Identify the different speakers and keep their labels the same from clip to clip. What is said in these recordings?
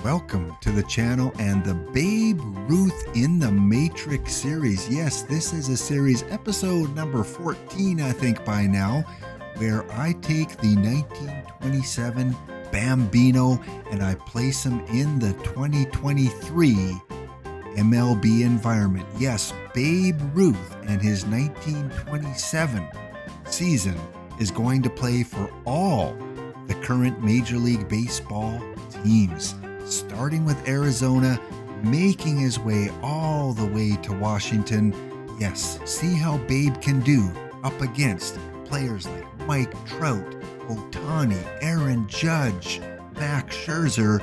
Speaker 1: Welcome to the channel and the Babe Ruth in the Matrix series. Yes, this is a series, episode number 14, I think by now, where I take the 1927 Bambino and I place him in the 2023 MLB environment. Yes, Babe Ruth and his 1927 season is going to play for all the current Major League Baseball teams, starting with Arizona, making his way all the way to Washington. Yes, see how Babe can do up against players like Mike Trout, Ohtani, Aaron Judge, Max Scherzer.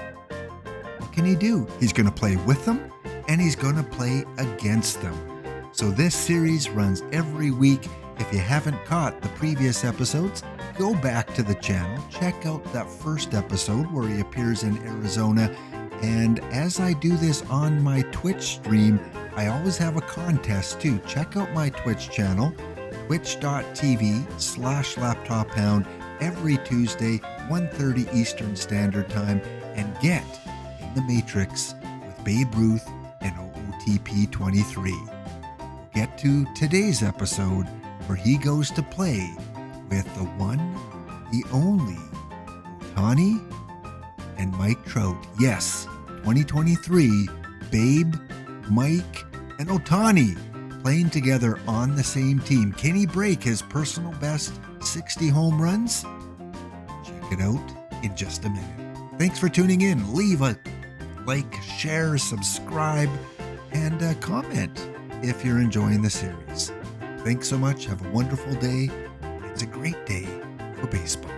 Speaker 1: What can he do? He's going to play with them and he's going to play against them. So this series runs every week. If you haven't caught the previous episodes, go back to the channel, check out that first episode where he appears in Arizona. And as I do this on my Twitch stream, I always have a contest too. Check out my Twitch channel, twitch.tv/laptophound every Tuesday, 1:30 Eastern Standard Time, and get in the Matrix with Babe Ruth and OOTP 23. We'll get to today's episode where he goes to play with the one, the only, Ohtani and Mike Trout. Yes, 2023, Babe, Mike, and Ohtani playing together on the same team. Can he break his personal best 60 home runs? Check it out in just a minute. Thanks for tuning in. Leave a like, share, subscribe, and comment if you're enjoying the series. Thanks so much. Have a wonderful day. It's a great day for baseball.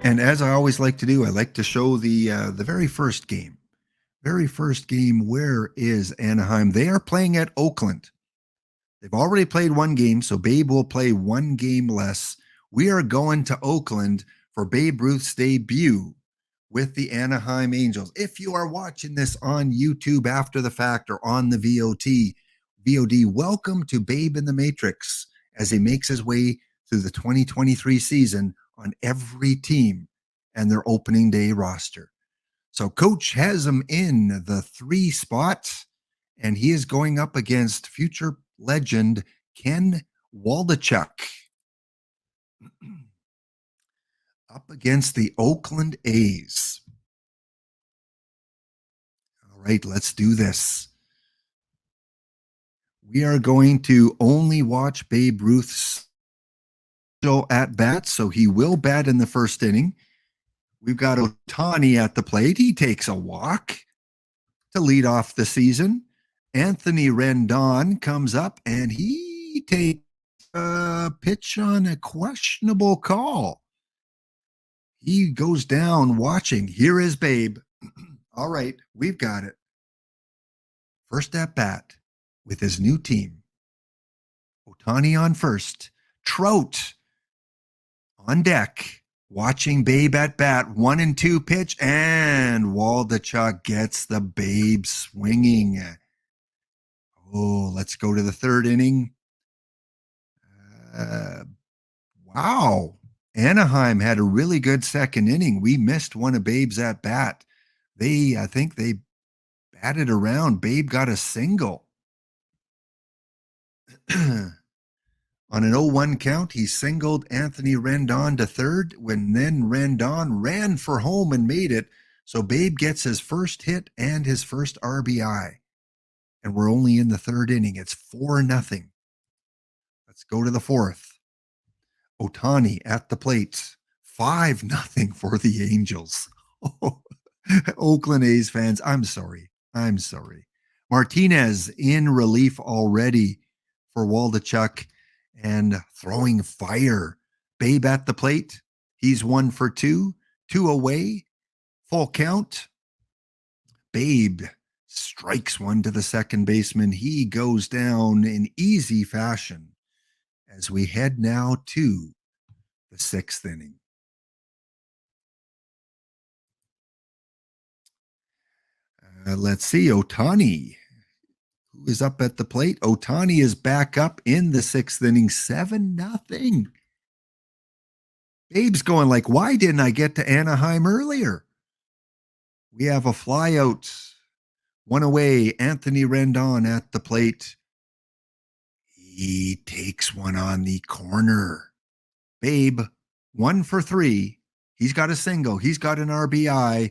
Speaker 1: And as I always like to do, I like to show the very first game. Very first game, where is Anaheim? They are playing at Oakland. They've already played one game, so Babe will play one game less. We are going to Oakland for Babe Ruth's debut with the Anaheim Angels. If you are watching this on YouTube after the fact or on the VOD, welcome to Babe in the Matrix as he makes his way through the 2023 season on every team and their opening day roster. So Coach has him in the 3 spot, and he is going up against future legend Ken Waldachuk, up against the Oakland A's. All right, let's do this. We are going to only watch Babe Ruth's at bat, so he will bat in the first inning. We've got Ohtani at the plate. He takes a walk to lead off the season. Anthony Rendon comes up and he takes a pitch on a questionable call. He goes down watching. Here is Babe. All right, we've got it. First at bat with his new team. Ohtani on first. Trout on deck, watching Babe at bat. 1-2 pitch, and Waldachuk gets the Babe swinging. Oh, let's go to the third inning. Wow. Anaheim had a really good second inning. We missed one of Babe's at bat. I think they batted around. Babe got a single. On an 0-1 count, he singled Anthony Rendon to third, when then Rendon ran for home and made it. So Babe gets his first hit and his first RBI. And we're only in the third inning. It's 4-0. Let's go to the fourth. Ohtani at the plate. 5-0 for the Angels. Oh, Oakland A's fans, I'm sorry. Martinez in relief already for Waldachuk and throwing fire. Babe at the plate. He's 1 for 2. 2 away. Full count. Babe strikes one to the second baseman. He goes down in easy fashion as we head now to the 6th inning. Let's see. Ohtani, who is up at the plate? Ohtani is back up in the sixth inning, 7-0. Babe's going like, why didn't I get to Anaheim earlier? We have a flyout. One away. Anthony Rendon at the plate. He takes one on the corner. Babe, 1 for 3. He's got a single. He's got an RBI.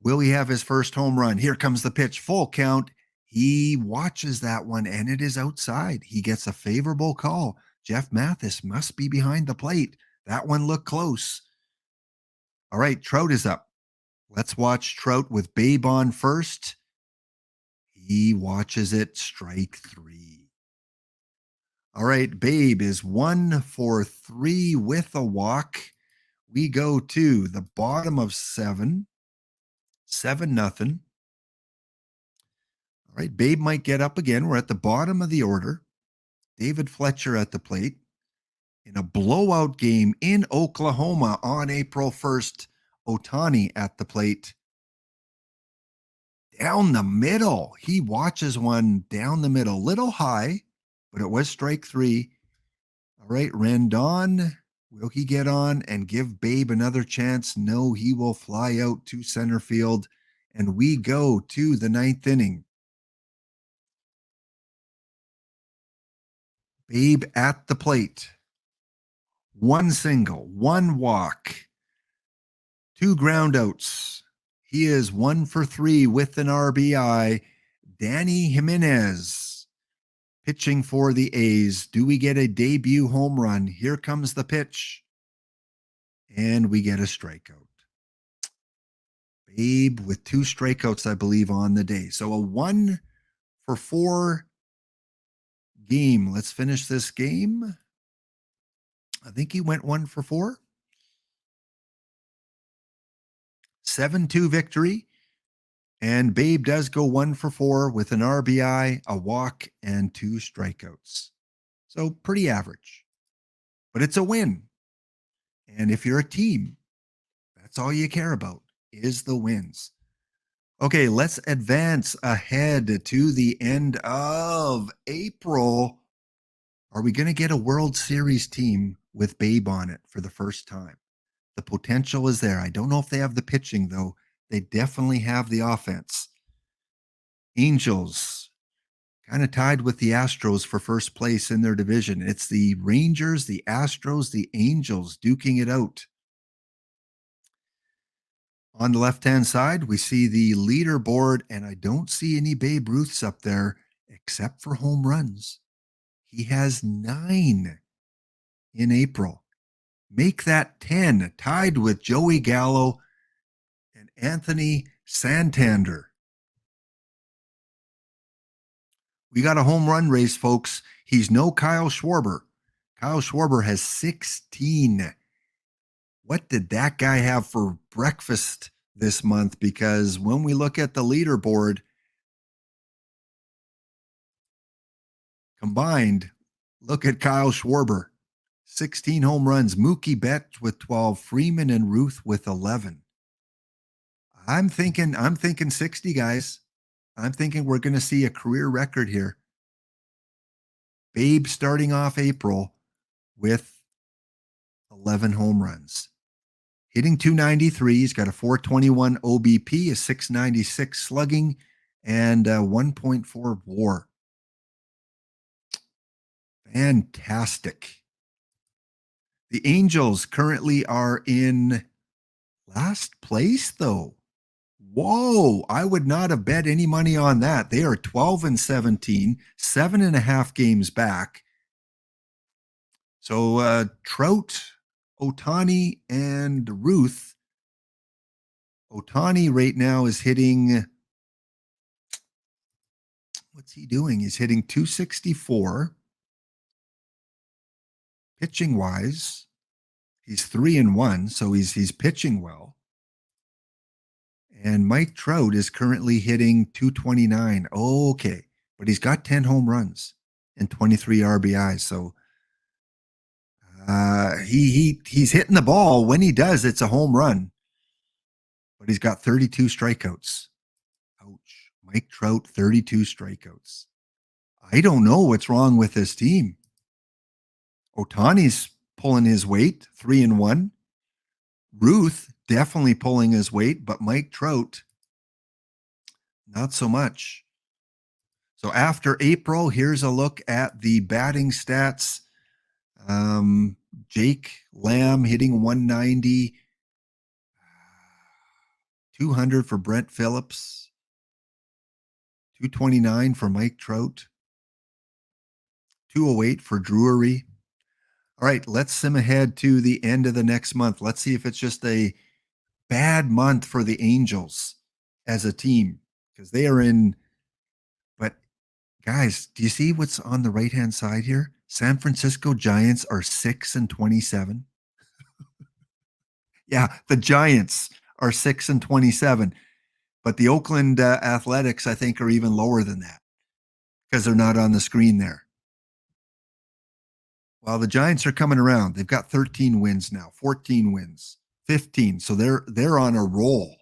Speaker 1: Will he have his first home run? Here comes the pitch. Full count. He watches that one, and it is outside. He gets a favorable call. Jeff Mathis must be behind the plate. That one looked close. All right, Trout is up. Let's watch Trout with Babe on first. He watches it, strike 3. All right, Babe is 1 for 3 with a walk. We go to the bottom of 7. 7-0. All right, Babe might get up again. We're at the bottom of the order. David Fletcher at the plate. In a blowout game in Oklahoma on April 1st, Ohtani at the plate. Down the middle. He watches one down the middle. Little high, but it was strike 3. All right, Rendon. Will he get on and give Babe another chance? No, he will fly out to center field. And we go to the 9th inning. Babe at the plate. 1 single, 1 walk, 2 groundouts. He is 1 for 3 with an RBI. Danny Jimenez pitching for the A's. Do we get a debut home run? Here comes the pitch. And we get a strikeout. Babe with 2 strikeouts, I believe, on the day. So a 1 for 4 game. Let's finish this game. I think he went 1 for 4. 7-2 victory. And Babe does go 1 for 4 with an RBI, a walk, and 2 strikeouts. So pretty average. But it's a win. And if you're a team, that's all you care about is the wins. Okay, let's advance ahead to the end of April. Are we going to get a World Series team with Babe on it for the first time? The potential is there. I don't know if they have the pitching, though. They definitely have the offense. Angels kind of tied with the Astros for first place in their division. It's the Rangers, the Astros, the Angels duking it out. On the left-hand side, we see the leaderboard, and I don't see any Babe Ruths up there except for home runs. He has 9 in April. Make that 10, tied with Joey Gallo and Anthony Santander. We got a home run race, folks. He's no Kyle Schwarber. Kyle Schwarber has 16. What did that guy have for breakfast this month? Because when we look at the leaderboard, combined, look at Kyle Schwarber. 16 home runs. Mookie Betts with 12. Freeman and Ruth with 11. I'm thinking 60, guys. I'm thinking we're going to see a career record here. Babe starting off April with 11 home runs. Hitting 293. He's got a 421 OBP, a 696 slugging, and a 1.4 WAR. Fantastic. The Angels currently are in last place, though. Whoa, I would not have bet any money on that. They are 12-17, 7.5 games back. So Trout, Ohtani, and Ruth. Ohtani right now is hitting, what's he doing? He's hitting 264. Pitching wise, he's 3-1, so he's pitching well. And Mike Trout is currently hitting 229. Okay, but he's got 10 home runs and 23 RBIs. So he's hitting the ball. When he does, it's a home run. But he's got 32 strikeouts. Ouch. Mike Trout, 32 strikeouts. I don't know what's wrong with this team. Ohtani's pulling his weight, 3-1. Ruth definitely pulling his weight, but Mike Trout, not so much. So after April, here's a look at the batting stats. Jake Lamb hitting 190, 200 for Brent Phillips, 229 for Mike Trout, 208 for Drury. All right, let's sim ahead to the end of the next month. Let's see if it's just a bad month for the Angels as a team because they are in. But guys, do you see what's on the right hand side here? San Francisco Giants are 6-27. Yeah, the Giants are 6-27, but the Oakland Athletics, I think, are even lower than that because they're not on the screen there. Well, the Giants are coming around. They've got 13 wins now, 14 wins, 15. So they're on a roll.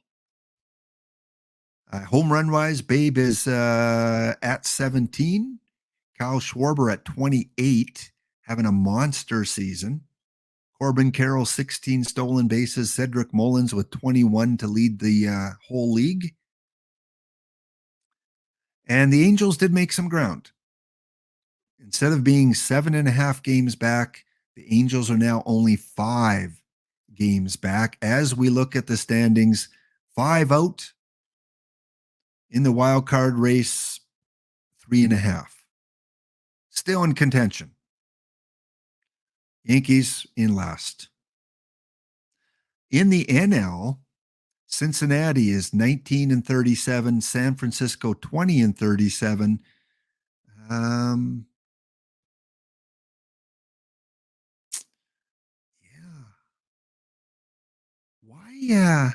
Speaker 1: Home run wise, Babe is at 17. Kyle Schwarber at 28, having a monster season. Corbin Carroll, 16 stolen bases. Cedric Mullins with 21 to lead the whole league. And the Angels did make some ground. Instead of being 7.5 games back, the Angels are now only 5 games back. As we look at the standings, 5 out in the wild card race, 3.5. Still in contention. Yankees in last. In the NL, Cincinnati is 19-37, San Francisco 20-37. Yeah. Why?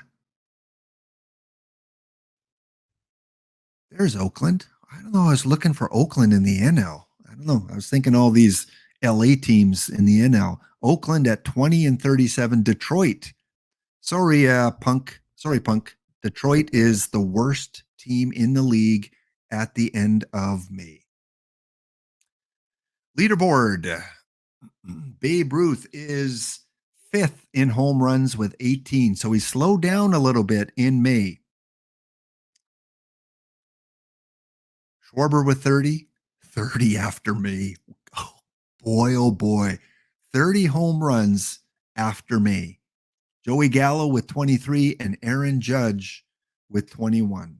Speaker 1: There's Oakland. I don't know. I was looking for Oakland in the NL. I don't know. I was thinking all these LA teams in the NL. Oakland at 20-37. Detroit. Sorry, Punk. Sorry, Punk. Detroit is the worst team in the league at the end of May. Leaderboard. Babe Ruth is 5th in home runs with 18. So he slowed down a little bit in May. Schwarber with 30. 30 after May. Oh boy. 30 home runs after May. Joey Gallo with 23 and Aaron Judge with 21.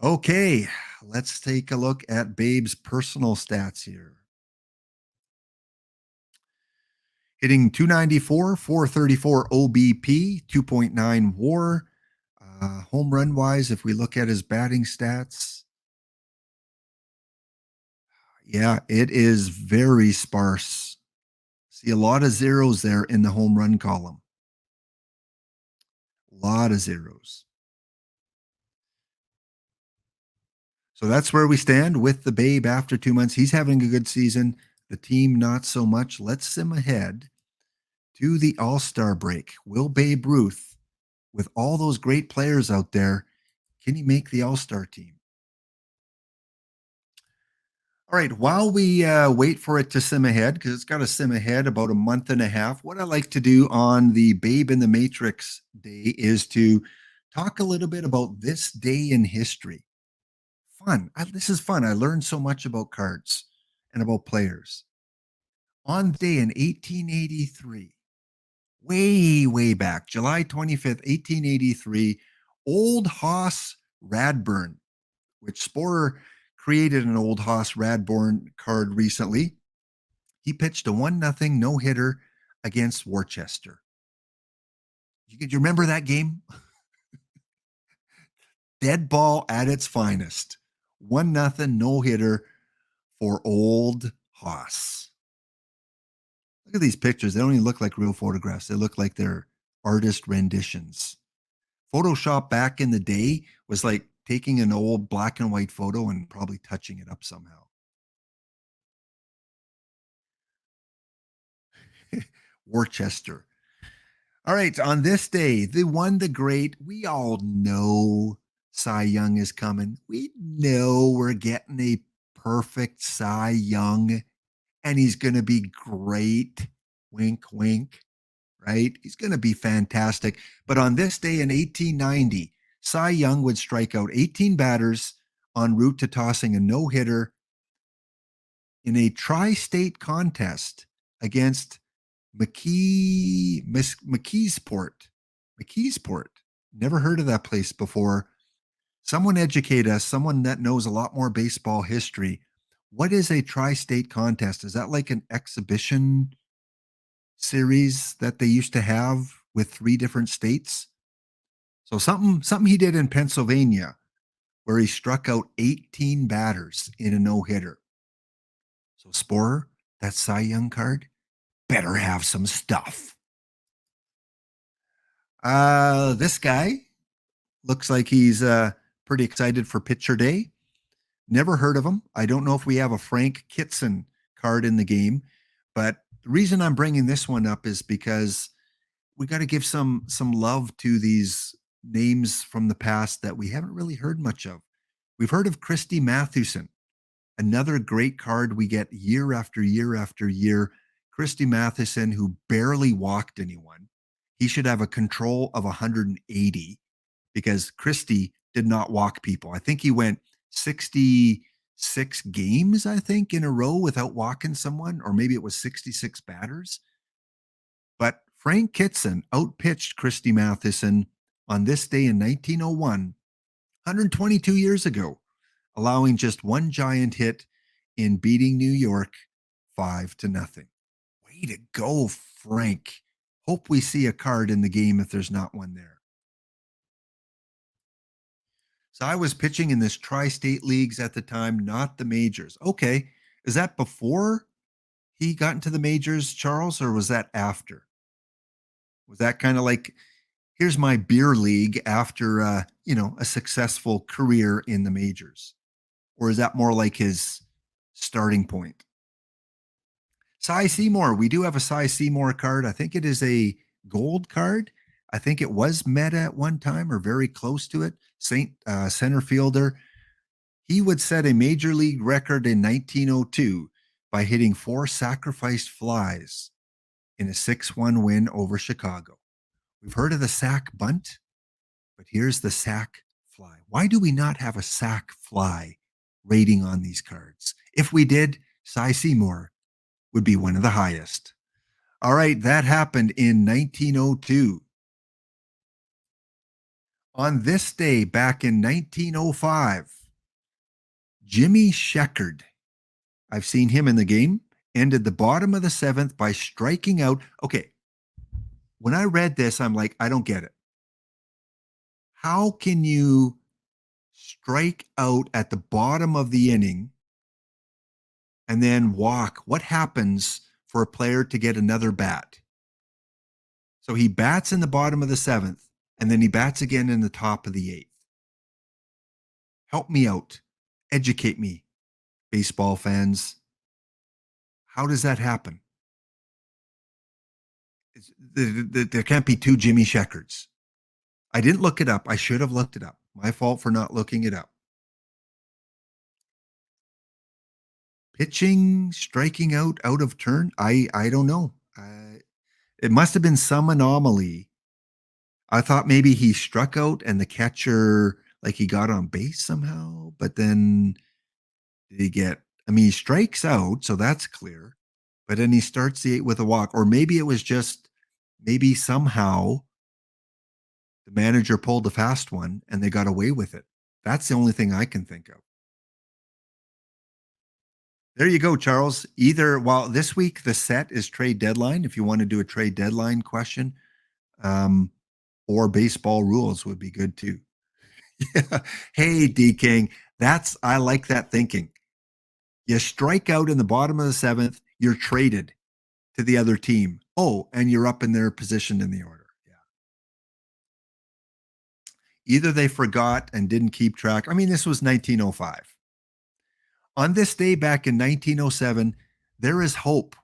Speaker 1: Okay, let's take a look at Babe's personal stats here. Hitting 294, 434 OBP, 2.9 WAR. Home run wise, if we look at his batting stats, yeah, it is very sparse. See a lot of zeros there in the home run column. A lot of zeros. So that's where we stand with the Babe after 2 months. He's having a good season. The team, not so much. Let's sim ahead to the All-Star break. Will Babe Ruth, with all those great players out there, can he make the All-Star team? All right, while we wait for it to sim ahead, because it's got to sim ahead about a month and a half, what I like to do on the Babe in the Matrix day is to talk a little bit about this day in history. Fun. This is fun. I learned so much about cards and about players. On the day in 1883, way back, July 25th, 1883, Old Hoss Radburn, which Sporer created an Old Hoss Radburn card recently. He pitched a 1-0 no-hitter against Worcester. Do you remember that game? Dead ball at its finest. 1-0 no-hitter for Old Hoss. Look at these pictures. They don't even look like real photographs. They look like they're artist renditions. Photoshop back in the day was like taking an old black and white photo and probably touching it up somehow. Worcester. All right, on this day, the one, the great, we all know Cy Young is coming. We know we're getting a perfect Cy Young, and he's going to be great. Wink, wink, right? He's going to be fantastic. But on this day in 1890, Cy Young would strike out 18 batters en route to tossing a no hitter in a tri state contest against McKeesport. McKeesport. Never heard of that place before. Someone educate us, someone that knows a lot more baseball history. What is a tri state contest? Is that like an exhibition series that they used to have with three different states? So something he did in Pennsylvania where he struck out 18 batters in a no-hitter. So Sporer, that Cy Young card, better have some stuff. This guy looks like he's pretty excited for pitcher day. Never heard of him. I don't know if we have a Frank Kitson card in the game, but the reason I'm bringing this one up is because we got to give some love to these names from the past that we haven't really heard much of. We've heard of Christy Mathewson, another great card we get year after year after year. Christy Mathewson, who barely walked anyone. He should have a control of 180 because Christy did not walk people. I think he went 66 games, I think, in a row without walking someone, or maybe it was 66 batters. But Frank Kitson outpitched Christy Mathewson on this day in 1901, 122 years ago, allowing just one giant hit in beating New York 5-0. Way to go, Frank. Hope we see a card in the game if there's not one there. So I was pitching in this tri-state leagues at the time, not the majors. Okay. Is that before he got into the majors, Charles, or was that after? Was that kind of like, here's my beer league after a successful career in the majors? Or is that more like his starting point? Cy Seymour. We do have a Cy Seymour card. I think it is a gold card. I think it was meta at one time or very close to it. Center fielder. He would set a major league record in 1902 by hitting 4 sacrificed flies in a 6-1 win over Chicago. We've heard of the sack bunt, but here's the sack fly. Why do we not have a sack fly rating on these cards? If we did, Cy Seymour would be one of the highest. All right, that happened in 1902. On this day, back in 1905, Jimmy Sheckard, I've seen him in the game, ended the bottom of the 7th by striking out. Okay, when I read this, I'm like, I don't get it. How can you strike out at the bottom of the inning and then walk? What happens for a player to get another bat? So he bats in the bottom of the 7th, and then he bats again in the top of the 8th. Help me out. Educate me, baseball fans. How does that happen? There can't be 2 Jimmy Sheckards. I didn't look it up. I should have looked it up. My fault for not looking it up. Pitching, striking out of turn. I don't know. It must have been some anomaly. I thought maybe he struck out and the catcher, like he got on base somehow, but then did he get, he strikes out, so that's clear, but then he starts the 8 with a walk, or maybe it was just, maybe somehow the manager pulled a fast one and they got away with it. That's the only thing I can think of. There you go, Charles. Well, this week the set is trade deadline. If you want to do a trade deadline question, or baseball rules would be good too. Yeah. Hey, D King, I like that thinking. You strike out in the bottom of the 7th, you're traded to the other team. Oh, and you're up in their position in the order. Yeah. Either they forgot and didn't keep track. This was 1905. On this day back in 1907, there is hope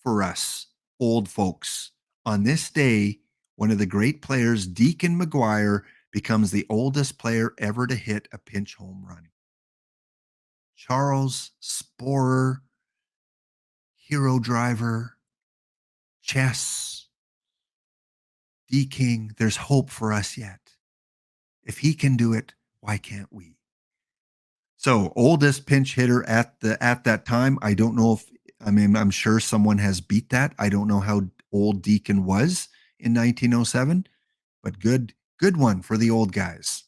Speaker 1: for us old folks. On this day, one of the great players, Deacon McGuire, becomes the oldest player ever to hit a pinch home run. Charles Sporer, hero driver, chess, D King, there's hope for us yet. If he can do it, why can't we? So, oldest pinch hitter at that time. I don't know if I'm sure someone has beat that. I don't know how old Deacon was in 1907, but good one for the old guys.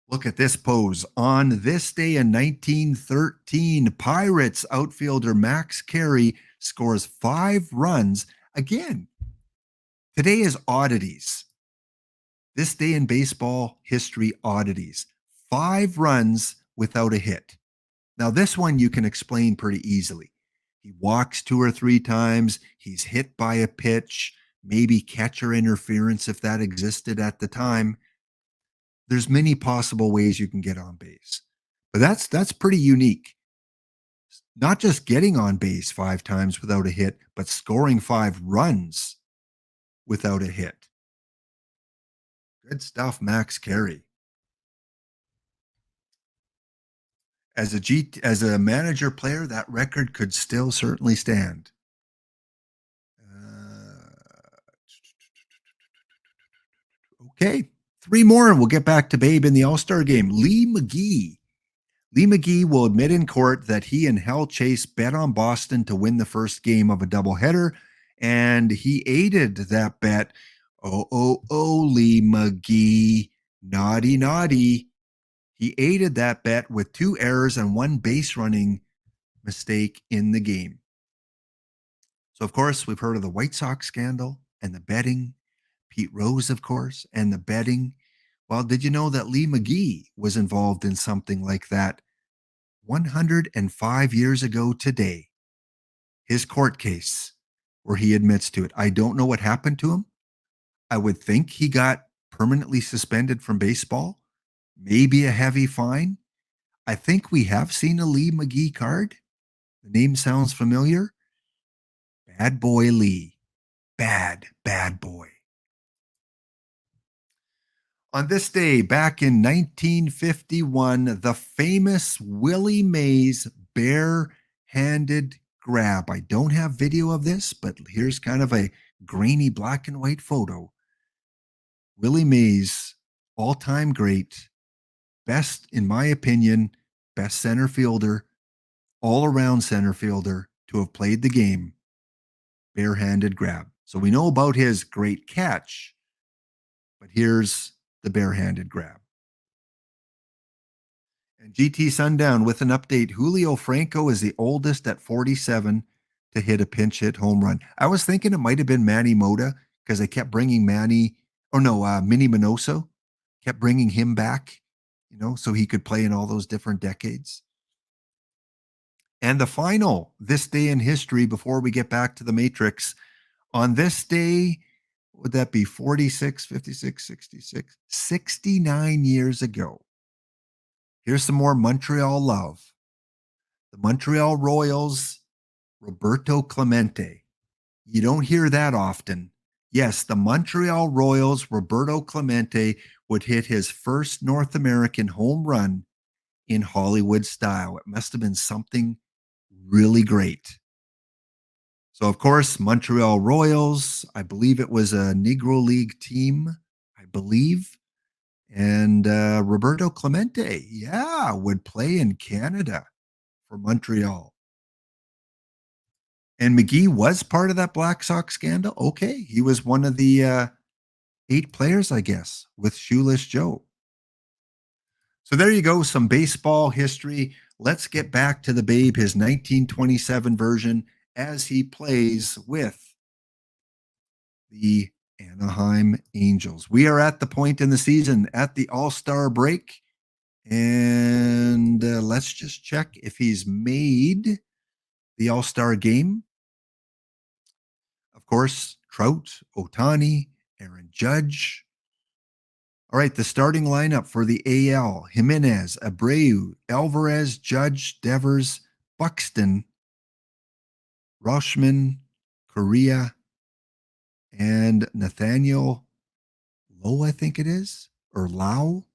Speaker 1: Look at this pose. On this day in 1913, Pirates outfielder Max Carey scores 5 runs. Again, today is oddities. This day in baseball history oddities. 5 runs without a hit. Now, this one you can explain pretty easily. He walks 2 or 3 times. He's hit by a pitch, maybe catcher interference if that existed at the time. There's many possible ways you can get on base. But that's pretty unique. Not just getting on base 5 times without a hit, but scoring 5 runs without a hit. Good stuff, Max Carey. As a manager player, that record could still certainly stand. Okay, 3 more and we'll get back to Babe in the All-Star game. Lee McGee. Lee McGee will admit in court that he and Hal Chase bet on Boston to win the first game of a doubleheader, and he aided that bet. Lee McGee. Naughty, naughty. He aided that bet with 2 errors and 1 base running mistake in the game. So, of course, we've heard of the White Sox scandal and the betting. Pete Rose, of course, and the betting. Well, did you know that Lee McGee was involved in something like that 105 years ago today? His court case where he admits to it. I don't know what happened to him. I would think he got permanently suspended from baseball, maybe a heavy fine. I think we have seen a Lee McGee card. The name sounds familiar. Bad boy Lee. Bad boy. On this day, back in 1951, the famous Willie Mays bare-handed grab. I don't have video of this, but here's kind of a grainy black and white photo. Willie Mays, all-time great, best, in my opinion, best center fielder, all-around center fielder to have played the game, bare-handed grab. So we know about his great catch, but here's the bare-handed grab. And GT Sundown with an update. Julio Franco is the oldest at 47 to hit a pinch hit home run. I was thinking it might have been Manny Mota because they kept bringing Minnie Minoso, kept bringing him back, so he could play in all those different decades. And the final, this day in history, before we get back to the Matrix, on this day, would that be 46, 56, 66, 69 years ago? Here's some more Montreal love. The Montreal Royals, Roberto Clemente. You don't hear that often. Yes, the Montreal Royals, Roberto Clemente, would hit his first North American home run in Hollywood style. It must have been something really great. So, of course, Montreal Royals, I believe it was a Negro League team, I believe. And Roberto Clemente, would play in Canada for Montreal. And McGee was part of that Black Sox scandal. Okay, he was one of the 8 players, I guess, with Shoeless Joe. So there you go, some baseball history. Let's get back to the Babe, his 1927 version, as he plays with the Anaheim Angels. We are at the point in the season at the All-Star break. And let's just check if he's made the All-Star game. Of course, Trout, Ohtani, Aaron Judge. All right, the starting lineup for the AL: Jimenez, Abreu, Alvarez, Judge, Devers, Buxton, Rauschman, Correa, and Nathaniel Low, I think it is, or Lau.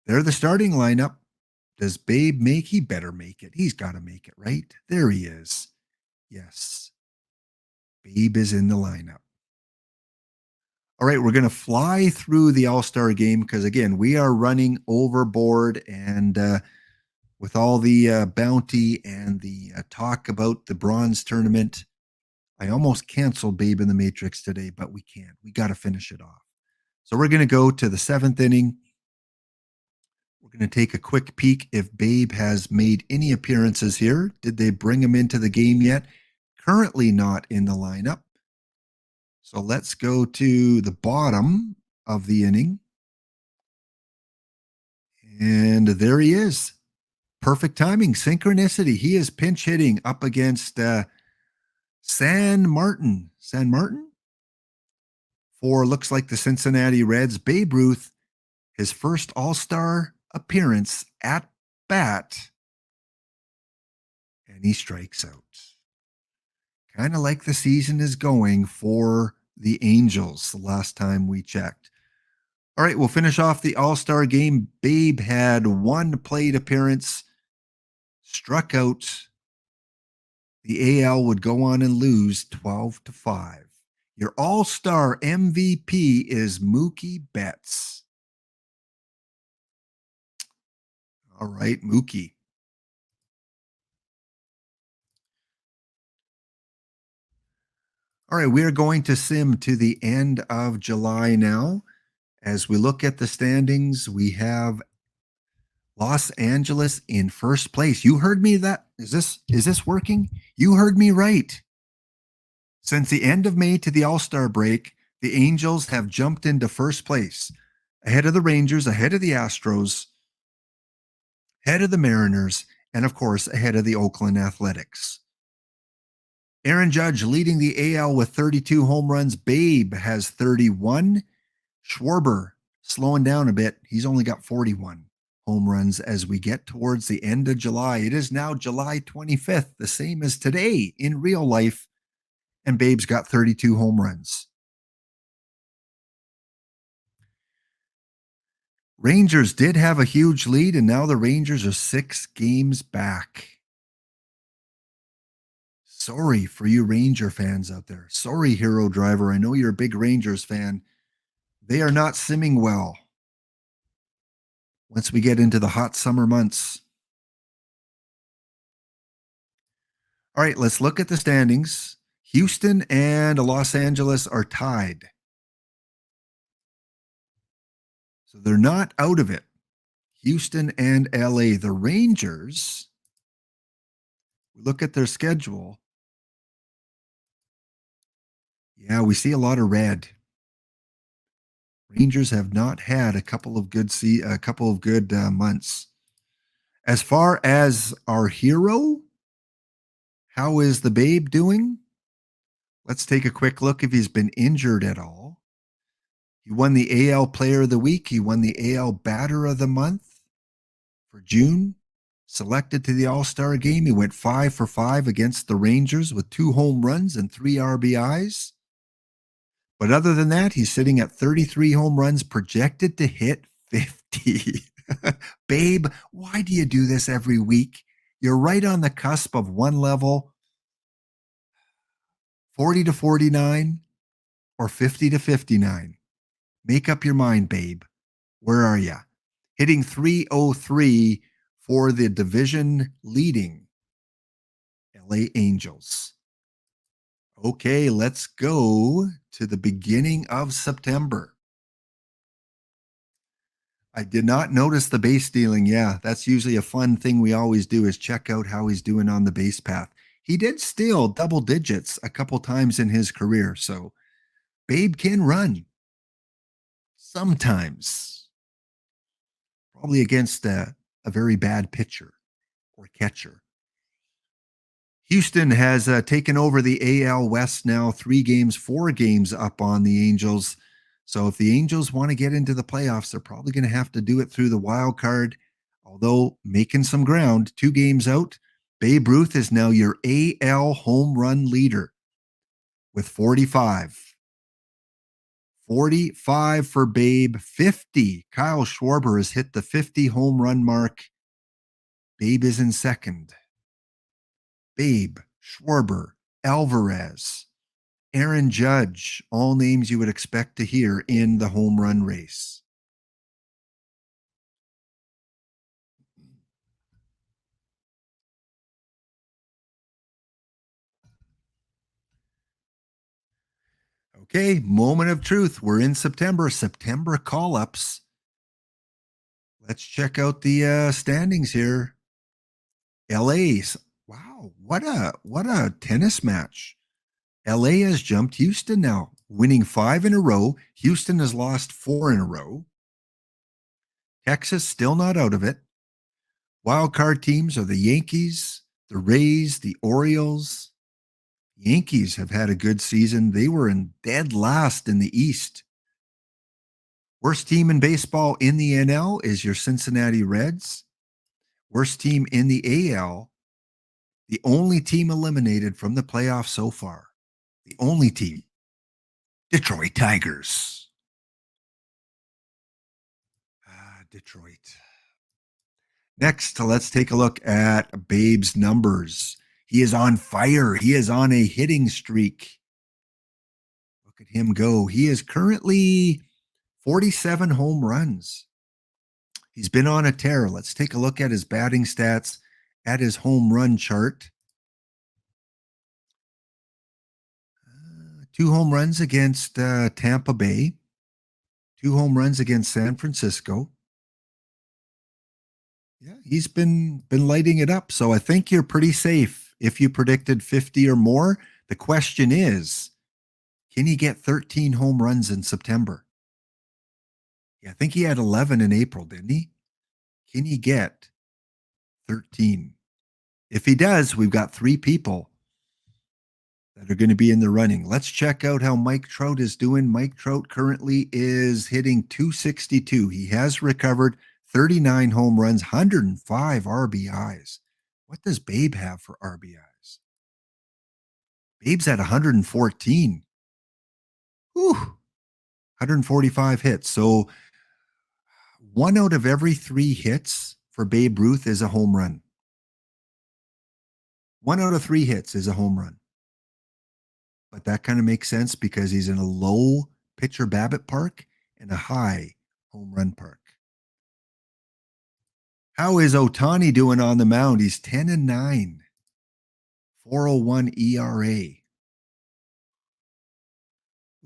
Speaker 1: They're the starting lineup. Does Babe make? He better make it. He's got to make it, right? There he is. Yes. Babe is in the lineup. All right, we're going to fly through the All-Star game because, again, we are running overboard. And with all the bounty and the talk about the bronze tournament, I almost canceled Babe in the Matrix today, but we can't. We got to finish it off. So we're going to go to the seventh inning. We're going to take a quick peek if Babe has made any appearances here. Did they bring him into the game yet? Currently not in the lineup. So let's go to the bottom of the inning. And there he is. Perfect timing, synchronicity. He is pinch hitting up against San Martin. San Martin? For looks like the Cincinnati Reds. Babe Ruth, his first All-Star appearance at bat. And he strikes out. Kind of like the season is going for the Angels the last time we checked. All right, we'll finish off the All-Star game. Babe had one plate appearance, struck out. The AL would go on and lose 12-5. Your All-Star MVP is Mookie Betts. All right, Mookie. All right, we are going to sim to the end of July now. As we look at the standings, we have Los Angeles in first place. You heard me that? Is this working? You heard me right. Since the end of May to the All-Star break, the Angels have jumped into first place, ahead of the Rangers, ahead of the Astros, ahead of the Mariners, and of course, ahead of the Oakland Athletics. Aaron Judge leading the AL with 32 home runs. Babe has 31. Schwarber slowing down a bit. He's only got 41 home runs as we get towards the end of July. It is now July 25th, the same as today in real life. And Babe's got 32 home runs. Rangers did have a huge lead, and now the Rangers are 6 games back. Sorry for you Ranger fans out there. Sorry, Hero Driver. I know you're a big Rangers fan. They are not simming well once we get into the hot summer months. All right, let's look at the standings. Houston and Los Angeles are tied. So they're not out of it. Houston and LA. The Rangers, we look at their schedule. Yeah, we see a lot of red. Rangers have not had a couple of good months. As far as our hero, how is the Babe doing? Let's take a quick look if he's been injured at all. He won the AL Player of the Week. He won the AL Batter of the Month for June. Selected to the All-Star game. He went 5 for 5 against the Rangers with 2 home runs and 3 RBIs. But other than that, he's sitting at 33 home runs, projected to hit 50. Babe, why do you do this every week? You're right on the cusp of one level, 40 to 49 or 50 to 59. Make up your mind, Babe. Where are you? Hitting 303 for the division leading LA Angels. Okay, let's go to the beginning of September. I did not notice the base stealing. Yeah, that's usually a fun thing we always do is check out how he's doing on the base path. He did steal double digits a couple times in his career, so Babe can run. Sometimes. Probably against a very bad pitcher or catcher. Houston has taken over the AL West now, 3 games, 4 games up on the Angels. So if the Angels want to get into the playoffs, they're probably going to have to do it through the wild card, although making some ground, 2 games out. Babe Ruth is now your AL home run leader with 45. 45 for Babe, 50. Kyle Schwarber has hit the 50 home run mark. Babe is in second. Babe, Schwarber, Alvarez, Aaron Judge, all names you would expect to hear in the home run race. Okay, moment of truth. We're in September. September call-ups. Let's check out the standings here. LA's. Wow, what a tennis match. LA has jumped Houston now, winning 5 in a row. Houston has lost 4 in a row. Texas still not out of it. Wild card teams are the Yankees, the Rays, the Orioles. Yankees have had a good season. They were in dead last in the East. Worst team in baseball in the NL is your Cincinnati Reds. Worst team in the AL, the only team eliminated from the playoffs so far. The only team, Detroit Tigers. Detroit. Next, let's take a look at Babe's numbers. He is on fire. He is on a hitting streak. Look at him go. He is currently 47 home runs. He's been on a tear. Let's take a look at his batting stats, at his home run chart. 2 home runs against Tampa Bay. 2 home runs against San Francisco. Yeah, he's been lighting it up. So I think you're pretty safe if you predicted 50 or more. The question is, can he get 13 home runs in September? Yeah, I think he had 11 in April, didn't he? Can he get 13? If he does, we've got 3 people that are going to be in the running. Let's check out how Mike Trout is doing. Mike Trout currently is hitting 262. He has recovered 39 home runs, 105 RBIs. What does Babe have for RBIs? Babe's at 114. Whew. 145 hits. So 1 out of every 3 hits for Babe Ruth is a home run. 1 out of 3 hits is a home run. But that kind of makes sense because he's in a low pitcher BABIP park and a high home run park. How is Ohtani doing on the mound? He's 10-9, 4.01 ERA.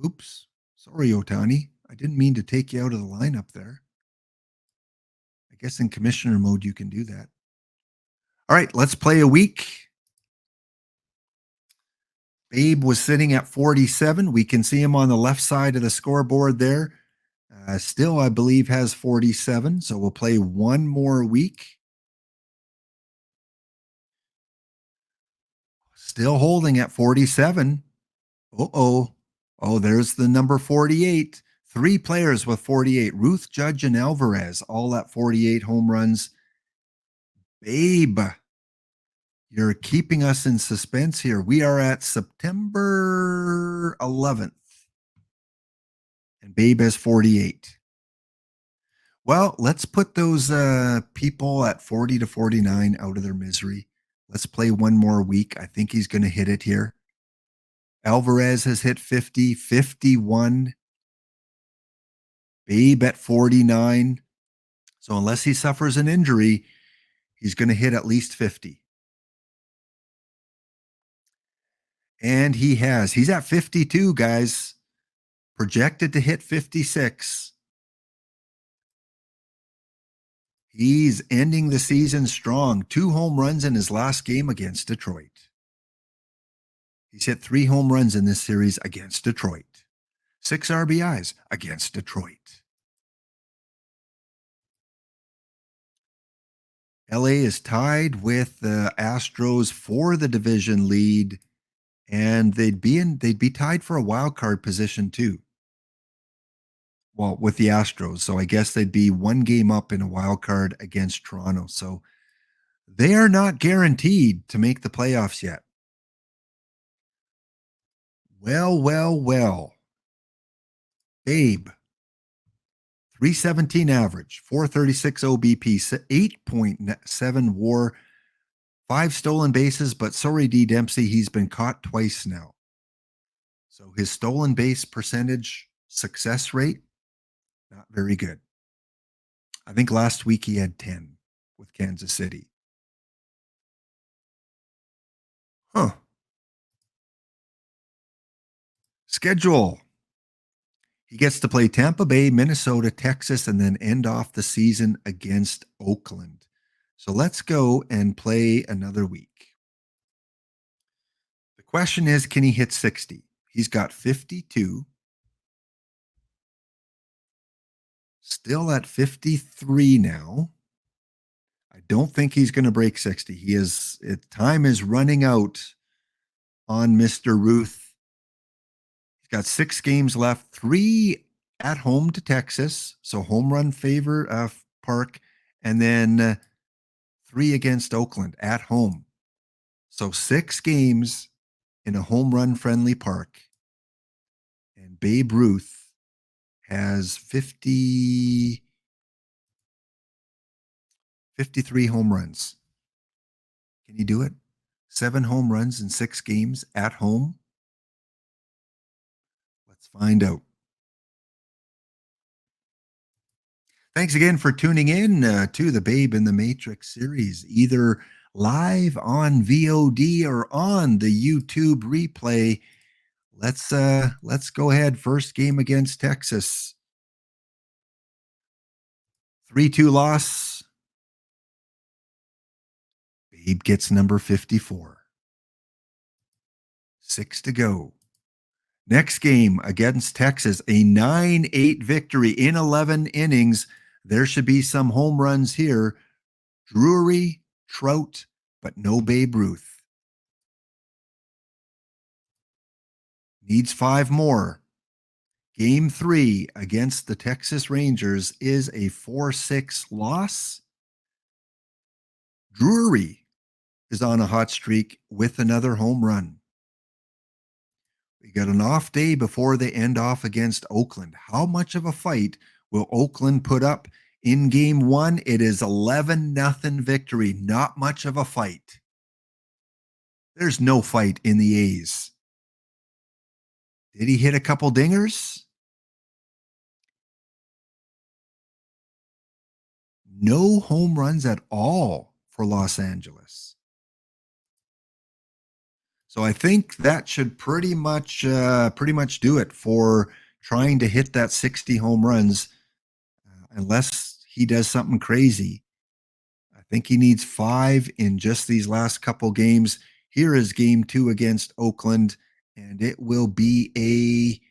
Speaker 1: Oops. Sorry, Ohtani. I didn't mean to take you out of the lineup there. I guess in commissioner mode, you can do that. All right, let's play a week. Babe was sitting at 47. We can see him on the left side of the scoreboard there. Still, I believe, has 47. So we'll play 1 more week. Still holding at 47. Uh-oh. Oh, there's the number 48. 3 players with 48. Ruth, Judge, and Alvarez, all at 48 home runs. Babe, you're keeping us in suspense here. We are at September 11th. And Babe has 48. Well, let's put those people at 40 to 49 out of their misery. Let's play 1 more week. I think he's going to hit it here. Alvarez has hit 50, 51. Babe at 49. So unless he suffers an injury, he's going to hit at least 50. And he has. He's at 52, guys. Projected to hit 56. He's ending the season strong. 2 home runs in his last game against Detroit. He's hit 3 home runs in this series against Detroit. 6 RBIs against Detroit. LA is tied with the Astros for the division lead, and they'd be tied for a wild card position too. Well, with the Astros, so I guess they'd be 1 game up in a wild card against Toronto. So they are not guaranteed to make the playoffs yet. Well. Babe, 317 average, 436 OBP, 8.7 WAR, 5 stolen bases, but sorry, D. Dempsey, he's been caught twice now. So his stolen base percentage success rate, not very good. I think last week he had 10 with Kansas City. Huh. Schedule. He gets to play Tampa Bay, Minnesota, Texas, and then end off the season against Oakland. So let's go and play another week. The question is, can he hit 60? He's got 52. Still at 53 now. I don't think he's going to break 60. Time is running out on Mr. Ruth. He's got 6 games left, 3 at home to Texas, so home run favor park, and then 3 against Oakland at home. So 6 games in a home run friendly park. And Babe Ruth has 53 home runs. Can you do it? 7 home runs in 6 games at home? Let's find out. Thanks again for tuning in to the Babe in the Matrix series, either live on VOD or on the YouTube replay. Let's go ahead. First game against Texas. 3-2 loss. Babe gets number 54. 6 to go. Next game against Texas, a 9-8 victory in 11 innings. There should be some home runs here. Drury, Trout, but no Babe Ruth. Needs 5 more. Game 3 against the Texas Rangers is a 4-6 loss. Drury is on a hot streak with another home run. We got an off day before they end off against Oakland. How much of a fight will Oakland put up in game 1? It is 11-0 victory. Not much of a fight. There's no fight in the A's. Did he hit a couple dingers? No home runs at all for Los Angeles. So I think that should pretty much do it for trying to hit that 60 home runs, unless he does something crazy. I think he needs 5 in just these last couple games. Here is game 2 against Oakland, and it will be a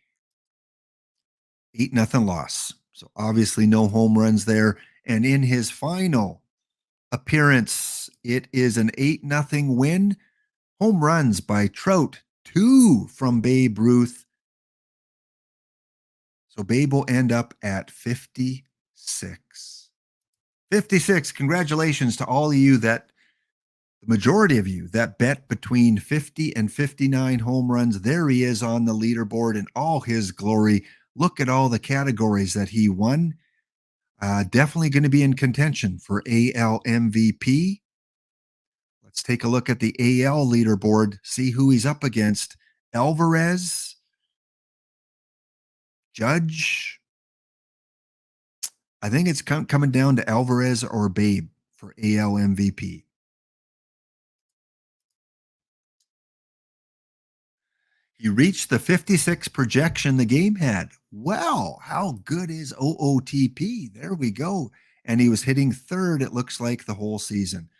Speaker 1: 8-0 loss. So obviously no home runs there. And in his final appearance, it is an 8-0 win. Home runs by Trout, 2 from Babe Ruth. So Babe will end up at 56. 56. Congratulations to all of you the majority of you that bet between 50 and 59 home runs. There he is on the leaderboard in all his glory. Look at all the categories that he won. Definitely going to be in contention for AL MVP. Let's take a look at the AL leaderboard, see who he's up against. Alvarez, Judge. I think it's coming down to Alvarez or Babe for AL MVP. He reached the 56 projection the game had. Well, how good is OOTP? There we go. And he was hitting 3rd, it looks like, the whole season.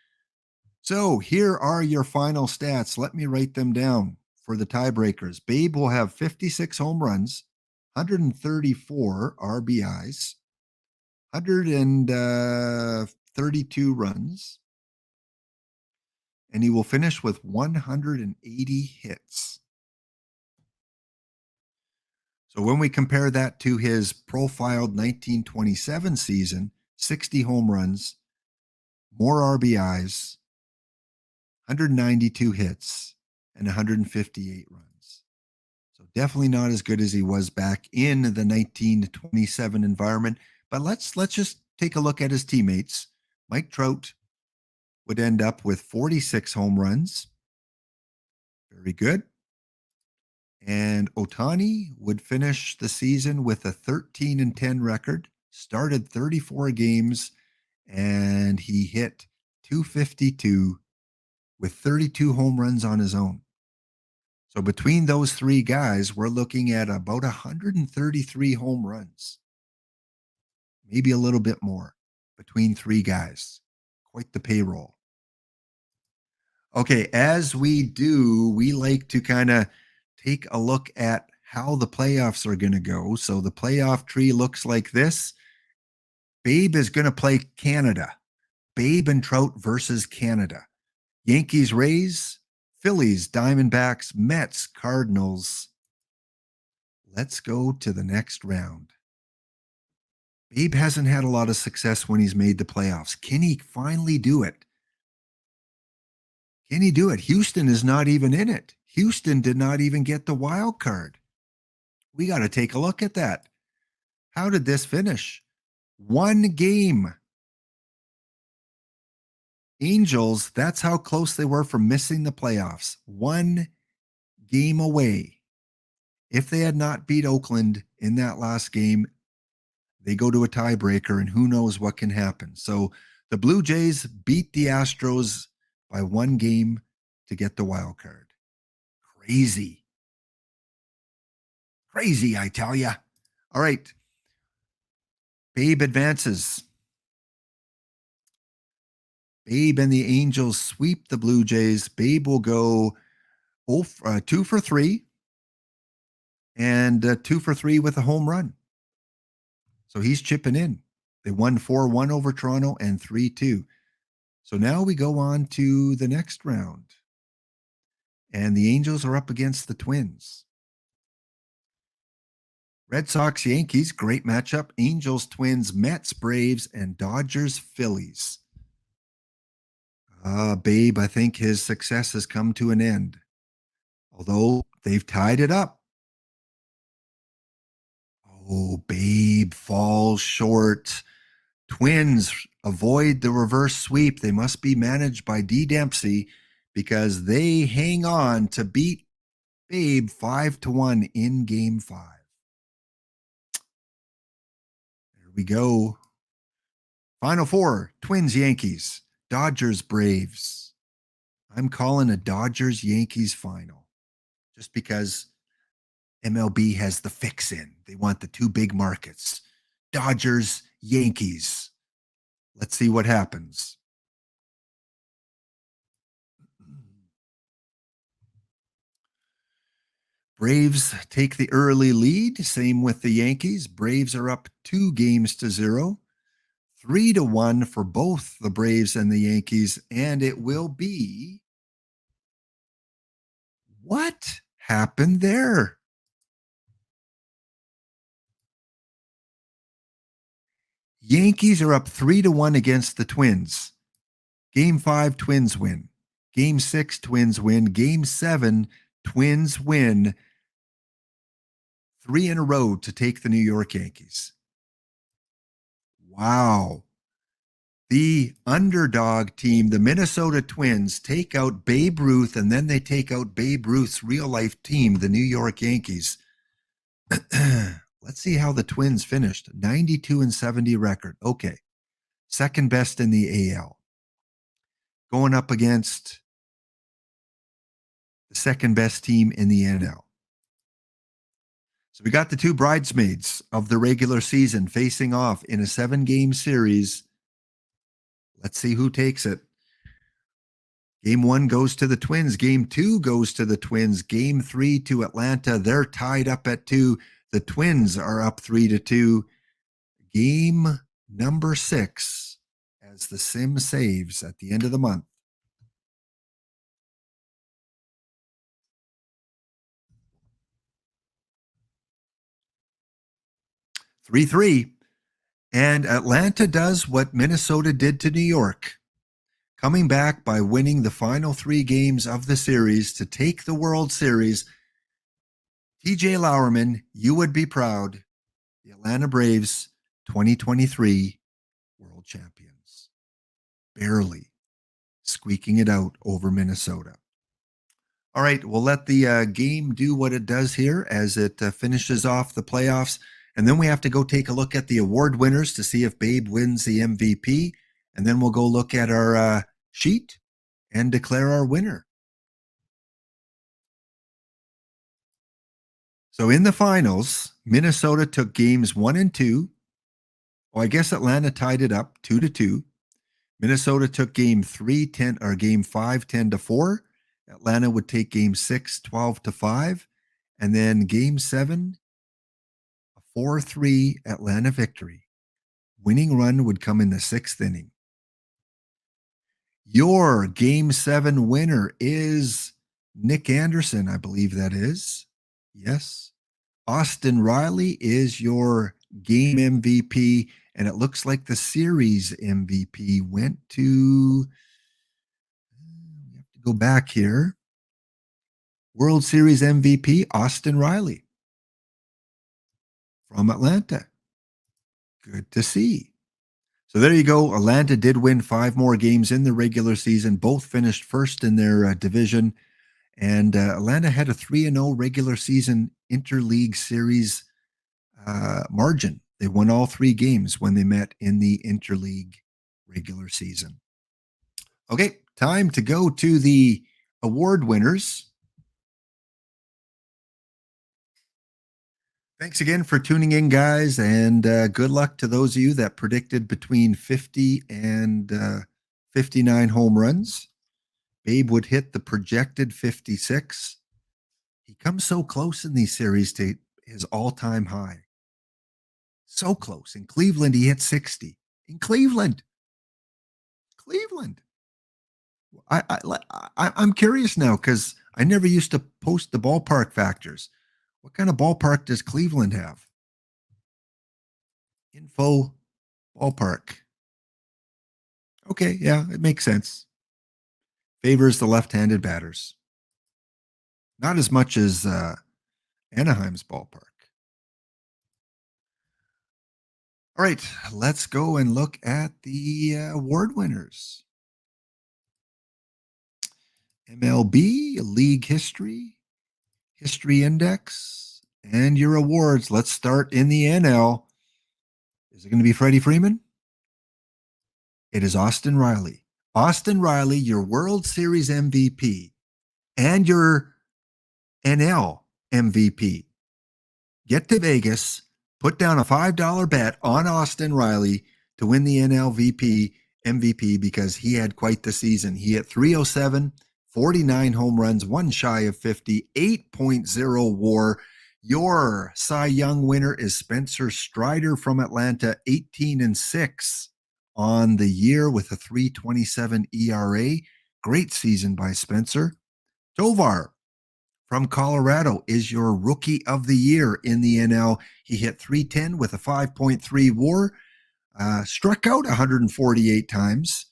Speaker 1: So here are your final stats. Let me write them down for the tiebreakers. Babe will have 56 home runs, 134 RBIs, 132 runs, and he will finish with 180 hits. So when we compare that to his profiled 1927 season, 60 home runs, more RBIs, 192 hits, and 158 runs. So Definitely not as good as he was back in the 1927 environment. But let's just take a look at his teammates. Mike Trout would end up with 46 home runs. Very good. And Ohtani would finish the season with a 13-10 record, started 34 games, and he hit 252 with 32 home runs on his own. So between those three guys, we're looking at about 133 home runs, maybe a little bit more between three guys. Quite the payroll. Okay, as we do, we like to kind of take a look at how the playoffs are going to go. So the playoff tree looks like this. Babe is going to play Canada. Babe and Trout versus Canada. Yankees, Rays, Phillies, Diamondbacks, Mets, Cardinals. Let's go to the next round. Babe hasn't had a lot of success when he's made the playoffs. Can he finally do it? Can he do it? Houston is not even in it. Houston did not even get the wild card. We got to take a look at that. How did this finish? One game. Angels, that's how close they were from missing the playoffs. One game away. If they had not beat Oakland in that last game, they go to a tiebreaker, and who knows what can happen. So the Blue Jays beat the Astros by one game to get the wild card. Crazy. Crazy, I tell ya. All right. Babe advances. Babe and the Angels sweep the Blue Jays. Babe will go 2 for 3 and 2 for 3 with a home run. So he's chipping in. They won 4-1 over Toronto and 3-2. So now we go on to the next round. And the Angels are up against the Twins. Red Sox, Yankees, great matchup. Angels, Twins, Mets, Braves, and Dodgers, Phillies. Babe, I think his success has come to an end. Although they've tied it up. Oh, Babe falls short. Twins avoid the reverse sweep. They must be managed by D. Dempsey because they hang on to beat Babe 5-1 in Game 5. There we go. Final four, Twins, Yankees, Dodgers, Braves. I'm calling a Dodgers-Yankees final just because MLB has the fix-in. They want the two big markets. Dodgers, Yankees. Let's see what happens. Braves take the early lead. Same with the Yankees. Braves are up 2-0. 3-1 for both the Braves and the Yankees. And it will be. What happened there? Yankees are up 3-1 against the Twins. Game 5, Twins win. Game 6, Twins win. Game 7, Twins win. 3 in a row to take the New York Yankees. Wow. The underdog team, the Minnesota Twins, take out Babe Ruth, and then they take out Babe Ruth's real-life team, the New York Yankees. Let's see how the Twins finished. 92-70 record. Okay. Second best in the AL. Going up against the second best team in the NL. So we got the two bridesmaids of the regular season facing off in a 7-game series. Let's see who takes it. Game 1 goes to the Twins. Game 2 goes to the Twins. Game 3 to Atlanta. They're tied up at 2. The Twins are up 3-2. Game number 6 as the sim saves at the end of the month. Three. And Atlanta does what Minnesota did to New York, coming back by winning the final 3 games of the series to take the World Series. TJ Lauerman, you would be proud. The Atlanta Braves 2023 world champions. Barely squeaking it out over Minnesota. All right, we'll let the game do what it does here as it finishes off the playoffs. And then we have to go take a look at the award winners to see if Babe wins the MVP. And then we'll go look at our sheet and declare our winner. So in the finals, Minnesota took games 1 and 2. Well, I guess Atlanta tied it up 2-2. Minnesota took game 3, 10, or game 5, 10-4. Atlanta would take game 6, 12-5. And then game 7, a 4-3 Atlanta victory. Winning run would come in the 6th inning. Your game 7 winner is Nick Anderson, I believe that is. Yes. Austin Riley is your game MVP, and it looks like the series MVP went to, we have to go back here. World Series MVP, Austin Riley from Atlanta. Good to see. So there you go. Atlanta did win 5 more games in the regular season. Both finished first in their division. And Atlanta had a 3-0 regular season interleague series margin. They won all 3 games when they met in the interleague regular season. Okay, time to go to the award winners. Thanks again for tuning in, guys, and good luck to those of you that predicted between 50 and 59 home runs. Babe would hit the projected 56. He comes so close in these series to his all-time high. So close. In Cleveland, he hit 60. In Cleveland. I'm curious now because I never used to post the ballpark factors. What kind of ballpark does Cleveland have? Info ballpark. Okay, yeah, it makes sense. Favors the left-handed batters. Not as much as Anaheim's ballpark. All right, let's go and look at the award winners. MLB, League History, History Index, and your awards. Let's start in the NL. Is it going to be Freddie Freeman? It is Austin Riley. Austin Riley, your World Series MVP and your NL MVP. Get to Vegas, put down a $5 bet on Austin Riley to win the NL MVP because he had quite the season. He hit 307, 49 home runs, one shy of 50, 8.0 WAR. Your Cy Young winner is Spencer Strider from Atlanta, 18-6 on the year with a 3.27 ERA. Great season by Spencer. Tovar from Colorado is your rookie of the year in the NL. He hit 310 with a 5.3 WAR, struck out 148 times,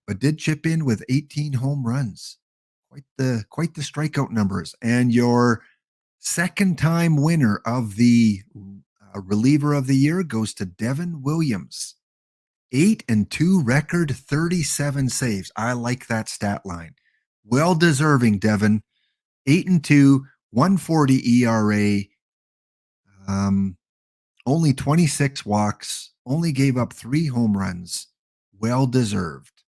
Speaker 1: but did chip in with 18 home runs. Quite the strikeout numbers. And your second-time winner of the reliever of the year goes to Devin Williams. 8-2 record, 37 saves. I like that stat line. Well deserving, Devin. 8-2, 140 ERA, only 26 walks, only gave up 3 home runs. Well deserved.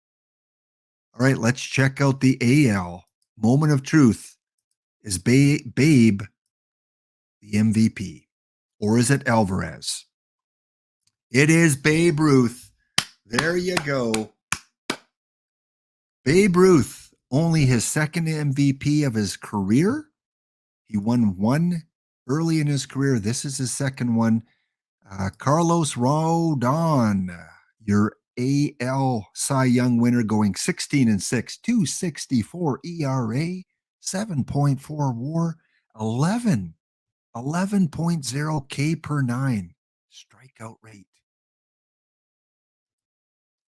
Speaker 1: All right, let's check out the AL. Moment of truth. Is Babe the MVP? Or is it Alvarez? It is Babe Ruth. There you go. Babe Ruth, only his second MVP of his career. He won 1 early in his career. This is his second one. Carlos Rodon, your AL Cy Young winner, going 16-6, 2.64 ERA, 7.4 WAR, 11.0 K per 9 strikeout rate.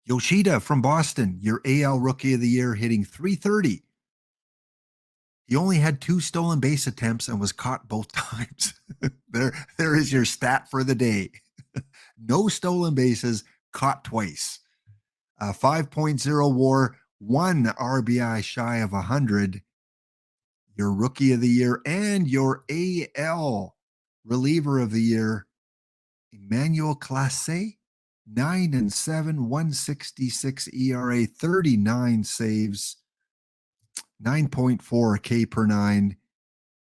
Speaker 1: Yoshida from Boston, your AL Rookie of the Year, hitting 330. He only had 2 stolen base attempts and was caught both times. There is your stat for the day. No stolen bases, caught twice. 5.0 WAR, 1 RBI shy of 100. Your Rookie of the Year and your AL Reliever of the Year, Emmanuel Clase, 9-7, 166 ERA, 39 saves, 9.4 K per nine,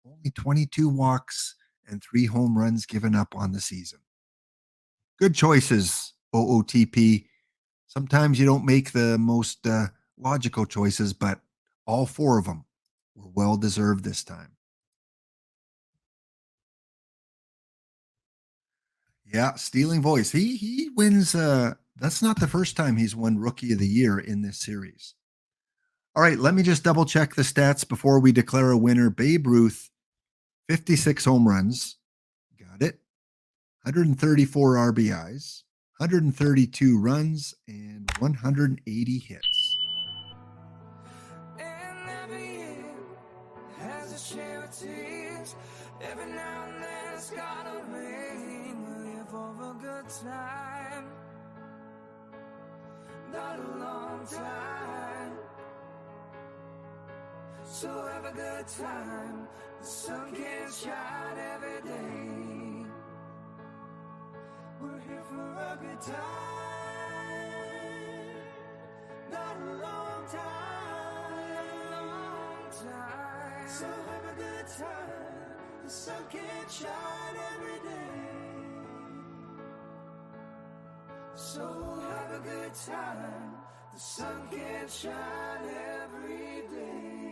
Speaker 1: only 22 walks and 3 home runs given up on the season. Good choices, OOTP. Sometimes you don't make the most logical choices, but all 4 of them were well deserved this time. Yeah, stealing voice. He wins. That's not the first time he's won Rookie of the Year in this series. All right, let me just double check the stats before we declare a winner. Babe Ruth, 56 home runs. Got it. 134 RBIs, 132 runs, and 180 hits.
Speaker 2: And every year has a share of tears. Every now and then it's gotta rain. We're here for a good time, not a long time. So have a good time. The sun can't shine every day. We're here for a good time, not a long time. So have a good time. The sun can't shine every day. So have a good time. The sun can't shine every day.